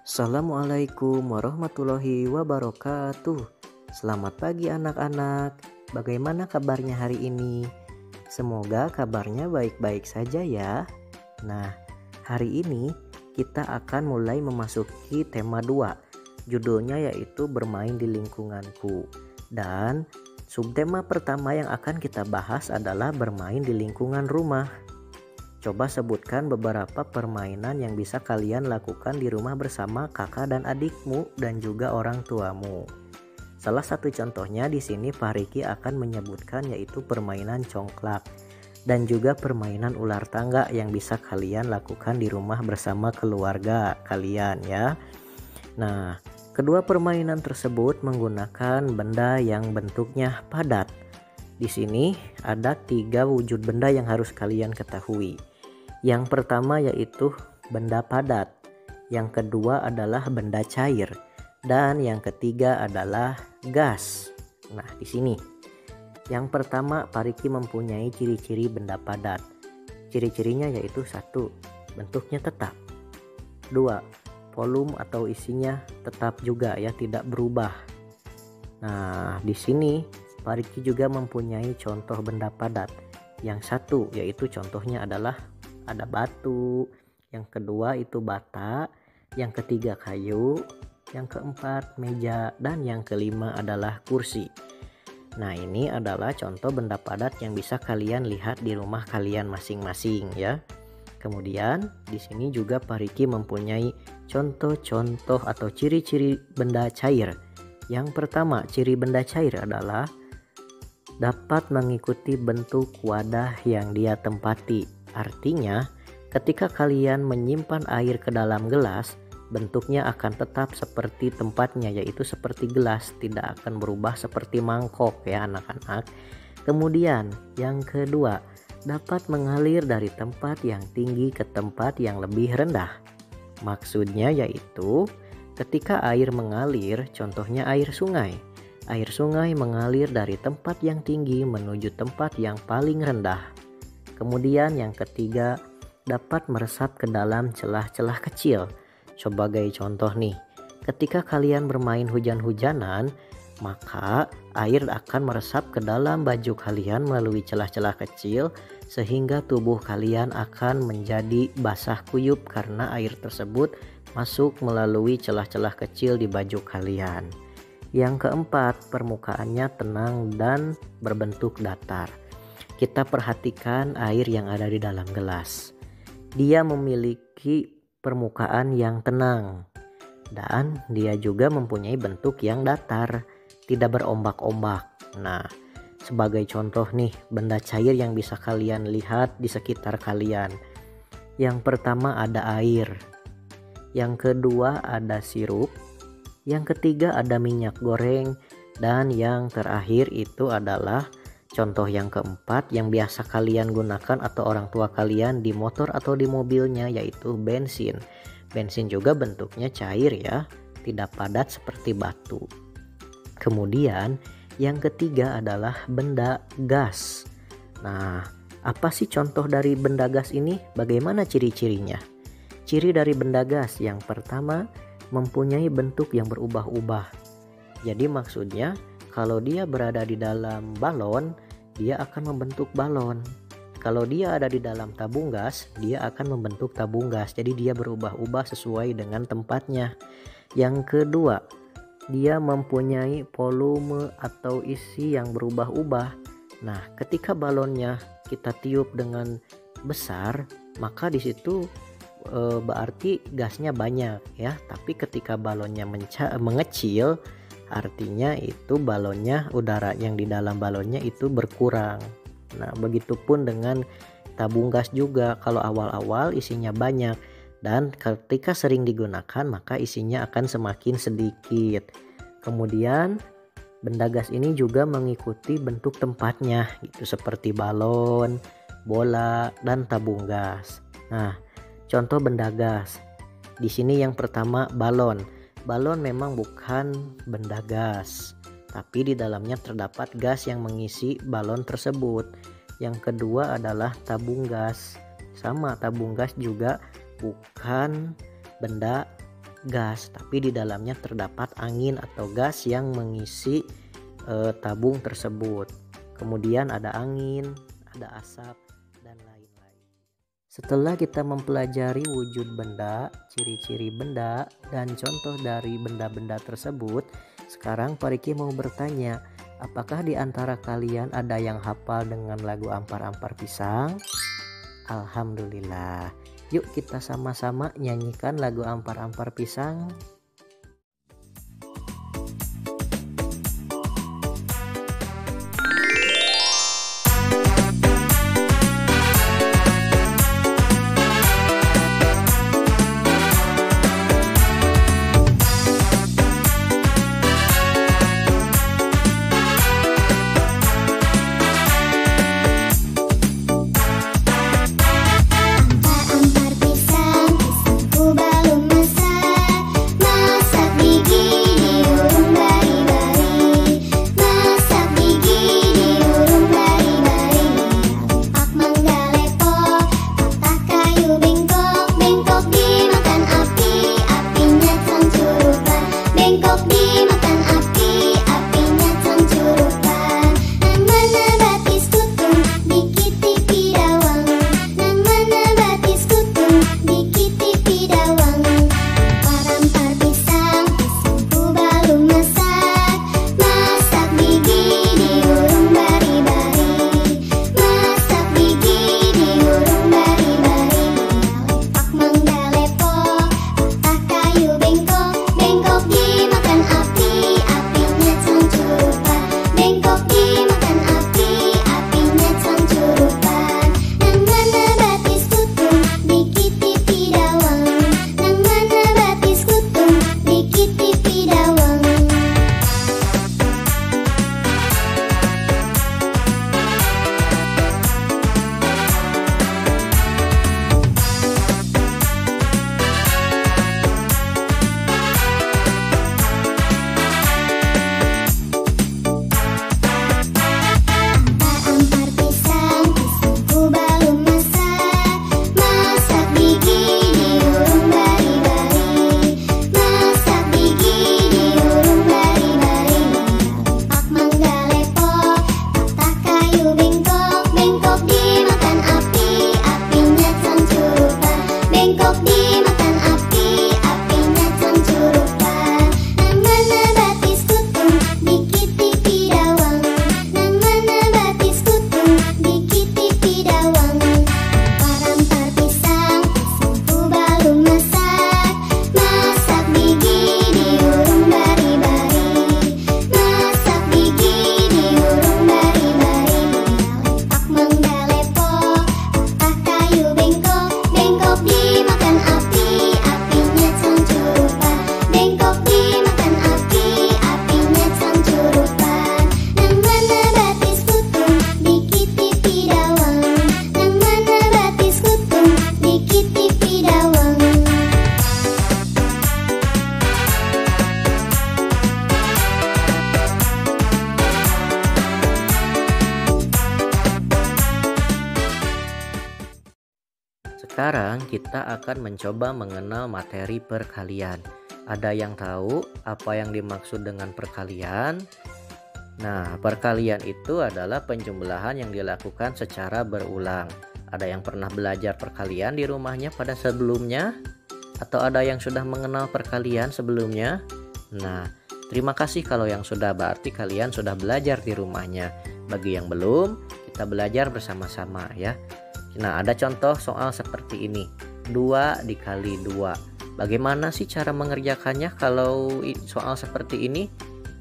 Assalamualaikum warahmatullahi wabarakatuh. Selamat pagi anak-anak. Bagaimana kabarnya hari ini? Semoga kabarnya baik-baik saja ya. Nah, hari ini kita akan mulai memasuki tema 2. Judulnya yaitu bermain di lingkunganku. Dan subtema pertama yang akan kita bahas adalah bermain di lingkungan rumah. Coba sebutkan beberapa permainan yang bisa kalian lakukan di rumah bersama kakak dan adikmu dan juga orang tuamu. Salah satu contohnya di sini Pak Riki akan menyebutkan yaitu permainan congklak dan juga permainan ular tangga yang bisa kalian lakukan di rumah bersama keluarga kalian ya. Nah, kedua permainan tersebut menggunakan benda yang bentuknya padat. Di sini ada 3 wujud benda yang harus kalian ketahui. Yang pertama yaitu benda padat, yang kedua adalah benda cair, dan yang ketiga adalah gas. Nah, di sini yang pertama Pak Riki mempunyai ciri-ciri benda padat. Ciri-cirinya yaitu 1. Bentuknya tetap. 2. Volume atau isinya tetap juga ya, tidak berubah. Nah, di sini Pak Riki juga mempunyai contoh benda padat. Yang 1 yaitu contohnya adalah ada batu, yang kedua itu bata, yang ketiga kayu, yang keempat meja, dan yang kelima adalah kursi. Nah, ini adalah contoh benda padat yang bisa kalian lihat di rumah kalian masing-masing ya. Kemudian di sini juga Pak Riki mempunyai contoh-contoh atau ciri-ciri benda cair. Yang pertama, ciri benda cair adalah dapat mengikuti bentuk wadah yang dia tempati. Artinya, ketika kalian menyimpan air ke dalam gelas, bentuknya akan tetap seperti tempatnya, yaitu seperti gelas, tidak akan berubah seperti mangkok ya anak-anak. Kemudian, yang kedua, dapat mengalir dari tempat yang tinggi ke tempat yang lebih rendah. Maksudnya yaitu, ketika air mengalir, contohnya air sungai. Air sungai mengalir dari tempat yang tinggi menuju tempat yang paling rendah. Kemudian yang ketiga, dapat meresap ke dalam celah-celah kecil. Sebagai contoh nih, ketika kalian bermain hujan-hujanan, maka air akan meresap ke dalam baju kalian melalui celah-celah kecil sehingga tubuh kalian akan menjadi basah kuyup karena air tersebut masuk melalui celah-celah kecil di baju kalian. Yang keempat, permukaannya tenang dan berbentuk datar. Kita perhatikan air yang ada di dalam gelas. Dia memiliki permukaan yang tenang dan dia juga mempunyai bentuk yang datar, tidak berombak-ombak. Nah, sebagai contoh nih, benda cair yang bisa kalian lihat di sekitar kalian. Yang pertama ada air. Yang kedua ada sirup. Yang ketiga ada minyak goreng, dan yang terakhir itu adalah contoh yang keempat yang biasa kalian gunakan atau orang tua kalian di motor atau di mobilnya, yaitu bensin. Bensin juga bentuknya cair ya, tidak padat seperti batu. Kemudian yang ketiga adalah benda gas. Nah, apa sih contoh dari benda gas ini? Bagaimana ciri-cirinya? Ciri dari benda gas yang pertama, mempunyai bentuk yang berubah-ubah. Jadi maksudnya kalau dia berada di dalam balon, dia akan membentuk balon. Kalau dia ada di dalam tabung gas, dia akan membentuk tabung gas. Jadi dia berubah-ubah sesuai dengan tempatnya. Yang kedua, dia mempunyai volume atau isi yang berubah-ubah. Nah, ketika balonnya kita tiup dengan besar, maka di situ berarti gasnya banyak ya. Tapi ketika balonnya mengecil, artinya itu balonnya, udara yang di dalam balonnya itu berkurang. Nah, begitupun dengan tabung gas juga. Kalau awal-awal isinya banyak dan ketika sering digunakan maka isinya akan semakin sedikit. Kemudian benda gas ini juga mengikuti bentuk tempatnya gitu, seperti balon, bola, dan tabung gas. Nah, contoh benda gas. Di sini yang pertama balon. Balon memang bukan benda gas, tapi di dalamnya terdapat gas yang mengisi balon tersebut. Yang kedua adalah tabung gas. Sama, tabung gas juga bukan benda gas, tapi di dalamnya terdapat angin atau gas yang mengisi tabung tersebut. Kemudian ada angin, ada asap, dan lain-lain. Setelah kita mempelajari wujud benda, ciri-ciri benda, dan contoh dari benda-benda tersebut, sekarang Pak Riki mau bertanya, apakah di antara kalian ada yang hafal dengan lagu Ampar-Ampar Pisang? Alhamdulillah. Yuk kita sama-sama nyanyikan lagu Ampar-Ampar Pisang. Sekarang kita akan mencoba mengenal materi perkalian. Ada yang tahu apa yang dimaksud dengan perkalian? Nah, perkalian itu adalah penjumlahan yang dilakukan secara berulang. Ada yang pernah belajar perkalian di rumahnya pada sebelumnya? Atau ada yang sudah mengenal perkalian sebelumnya? Nah, terima kasih kalau yang sudah, berarti kalian sudah belajar di rumahnya. Bagi yang belum, kita belajar bersama-sama ya. Nah, ada contoh soal seperti ini. 2 dikali 2. Bagaimana sih cara mengerjakannya kalau soal seperti ini?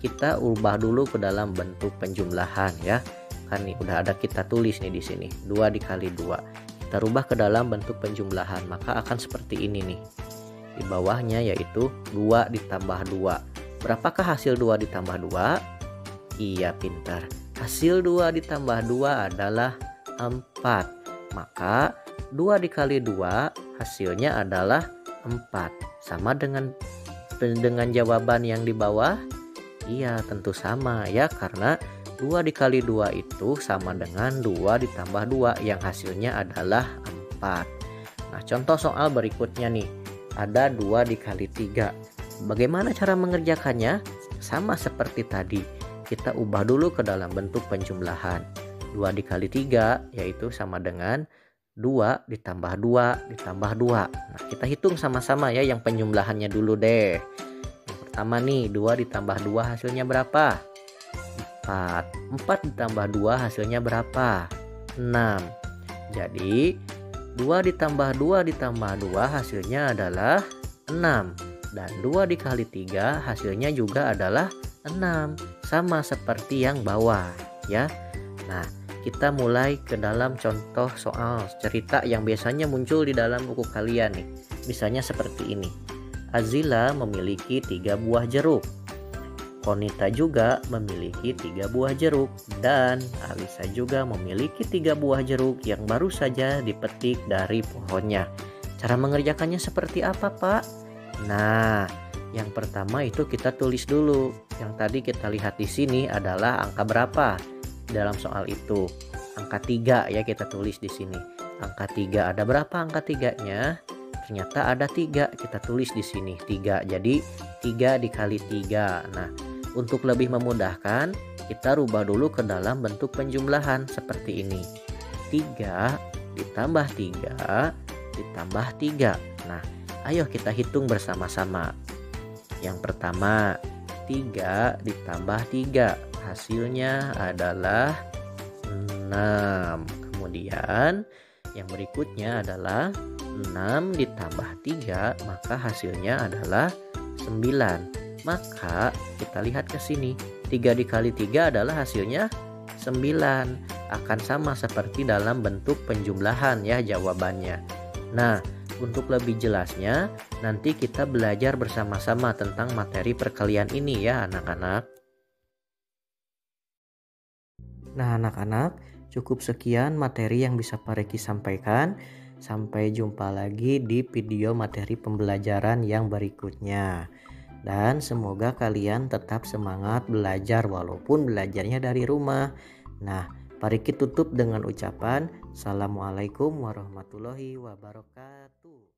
Kita ubah dulu ke dalam bentuk penjumlahan ya. Kan nih udah ada kita tulis nih di sini. 2 dikali 2. Kita rubah ke dalam bentuk penjumlahan, maka akan seperti ini nih. Di bawahnya yaitu 2 ditambah 2. Berapakah hasil 2 ditambah 2? Iya, pintar. Hasil 2 ditambah 2 adalah 4. Maka 2 dikali 2 hasilnya adalah 4. Sama dengan jawaban yang di bawah? Iya, tentu sama ya, karena 2 dikali 2 itu sama dengan 2 ditambah 2 yang hasilnya adalah 4. Nah, contoh soal berikutnya nih. ada 2 dikali 3. Bagaimana cara mengerjakannya? Sama seperti tadi, kita ubah dulu ke dalam bentuk penjumlahan. 2 dikali 3 yaitu sama dengan 2 ditambah 2 ditambah 2. Nah, kita hitung sama-sama ya yang penjumlahannya dulu deh. Yang pertama nih, 2 ditambah 2 hasilnya berapa? 4. 4 ditambah 2 hasilnya berapa? 6. Jadi 2 ditambah 2 ditambah 2 hasilnya adalah 6. Dan 2 dikali 3 hasilnya juga adalah 6. Sama seperti yang bawah ya. Nah, kita mulai ke dalam contoh soal cerita yang biasanya muncul di dalam buku kalian nih. Misalnya seperti ini. Azila memiliki 3 buah jeruk. Konita juga memiliki 3 buah jeruk, dan Alisa juga memiliki 3 buah jeruk yang baru saja dipetik dari pohonnya. Cara mengerjakannya seperti apa, Pak? Nah, yang pertama itu kita tulis dulu. Yang tadi kita lihat di sini adalah angka berapa dalam soal itu? Angka 3 ya, kita tulis di sini. Angka 3, ada berapa angka 3-nya? Ternyata ada 3, kita tulis di sini 3. Jadi 3 dikali 3. Nah, untuk lebih memudahkan, kita rubah dulu ke dalam bentuk penjumlahan seperti ini. 3 ditambah 3 ditambah 3. Nah, ayo kita hitung bersama-sama. Yang pertama, 3 ditambah 3. Hasilnya adalah 6. Kemudian, yang berikutnya adalah 6 ditambah 3, maka hasilnya adalah 9. Maka kita lihat ke sini, 3 dikali 3 adalah hasilnya 9. Akan sama seperti dalam bentuk penjumlahan ya jawabannya. Nah, untuk lebih jelasnya nanti kita belajar bersama-sama tentang materi perkalian ini ya anak-anak. Nah anak-anak, cukup sekian materi yang bisa Pak Reki sampaikan. Sampai jumpa lagi di video materi pembelajaran yang berikutnya. Dan semoga kalian tetap semangat belajar walaupun belajarnya dari rumah. Nah, Pak Riki tutup dengan ucapan Assalamualaikum warahmatullahi wabarakatuh.